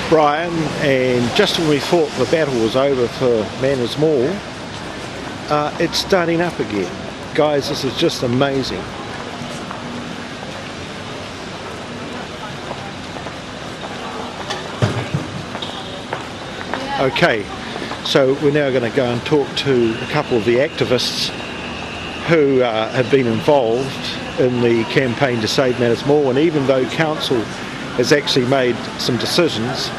Brian, and just when we thought the battle was over for Manners Mall, it's starting up again. Guys, this is just amazing. Okay, so we're now going to go and talk to a couple of the activists who have been involved in the campaign to save Manners Mall, and even though council has actually made some decisions,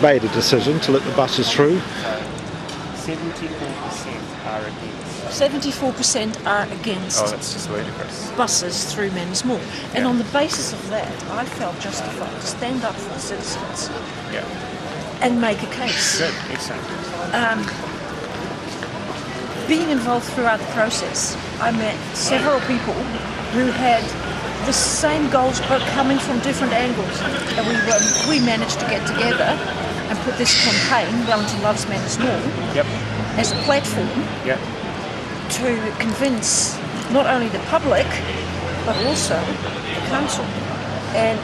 made a decision to let the buses through. 74% are against. 74% are against. Oh, that's just ludicrous. Buses through Manners Mall. And Yeah. on the basis of that, I felt justified to stand up for the citizens Yeah. and make a case. Good. Excellent. Being involved throughout the process, I met several people who had the same goals but coming from different angles. And we managed to get together and put this campaign, Wellington Loves Manners Mall, Yep. as a platform Yep. to convince not only the public but also the council. And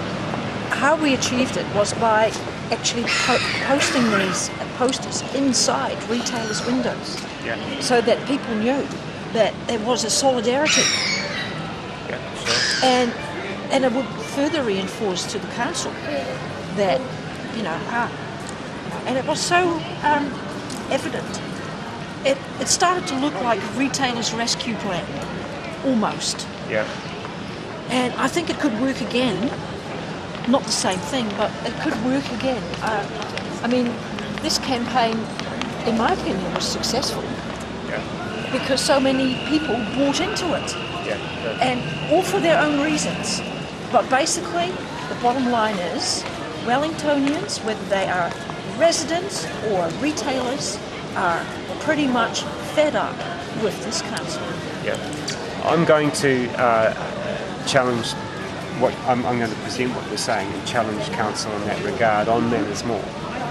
how we achieved it was by actually posting these posters inside retailers' windows, Yeah. so that people knew that there was a solidarity, Yeah. Sure. and it would further reinforce to the council that and it was so evident. It started to look like a retailer's rescue plan, almost. Yeah. And I think it could work again. Not the same thing, but it could work again. I mean, this campaign, in my opinion, was successful Yeah. because so many people bought into it, Yeah. Good. and all for their own reasons. But basically, the bottom line is, Wellingtonians, whether they are residents or retailers, are pretty much fed up with this council. Yeah. I'm going to challenge what I'm going to present what you're saying and challenge council in that regard on Manners Mall,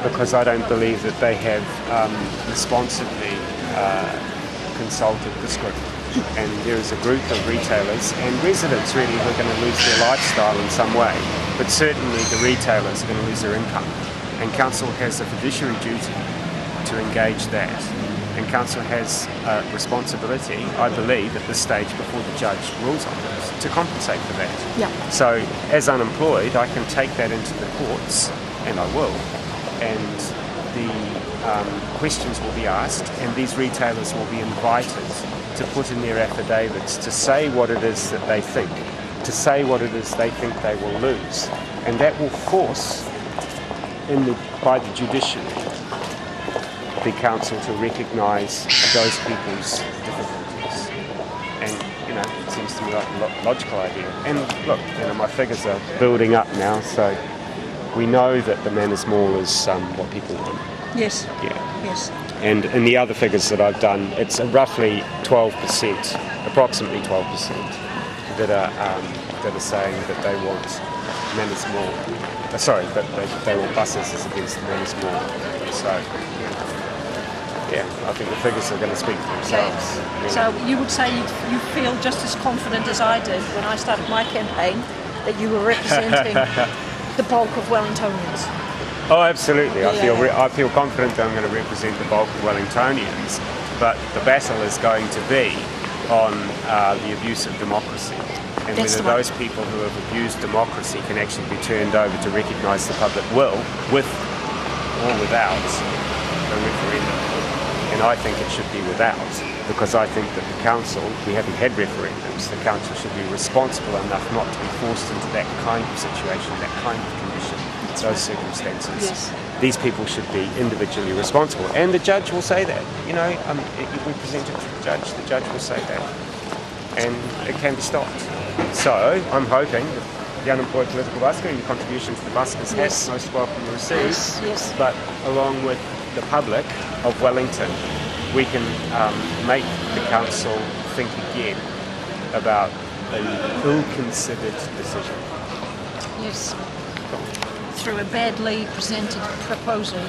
because I don't believe that they have responsibly consulted this group. And there is a group of retailers and residents really who are going to lose their lifestyle in some way, but certainly the retailers are going to lose their income. And council has a fiduciary duty to engage that. And council has a responsibility, I believe, at this stage before the judge rules on it, to compensate for that. Yeah. So, as unemployed, I can take that into the courts, and I will, and the questions will be asked, and these retailers will be invited to put in their affidavits to say what it is that they think, to say what it is they think they will lose, and that will force, by the judiciary, the council to recognise those people's difficulties. And, it seems to me like a logical idea. And look, my figures are building up now, so we know that the Manners Mall is what people want. Yes. Yeah. Yes. And in the other figures that I've done, it's roughly 12%, approximately 12%, that are saying that they want Manners Mall. Sorry, that they want buses as against the Manners Mall. So, yeah, I think the figures are going to speak for themselves. So you would say you feel just as confident as I did when I started my campaign that you were representing the bulk of Wellingtonians. Oh, absolutely. Yeah. I feel confident that I'm going to represent the bulk of Wellingtonians, but the battle is going to be on the abuse of democracy, and That's whether those people who have abused democracy can actually be turned over to recognise the public will, with or without a referendum. And I think it should be without, because I think that the council, we haven't had referendums, the council should be responsible enough not to be forced into that kind of situation, that kind of condition, those circumstances. Yes. These people should be individually responsible. And the judge will say that. If we present it to the judge will say that. And it can be stopped. So I'm hoping that the unemployed political busker and your contribution to the buskers Yes. has most welcome received. Yes. But along with the public of Wellington, we can make the council think again about an ill-considered decision. Yes. Through a badly presented proposal.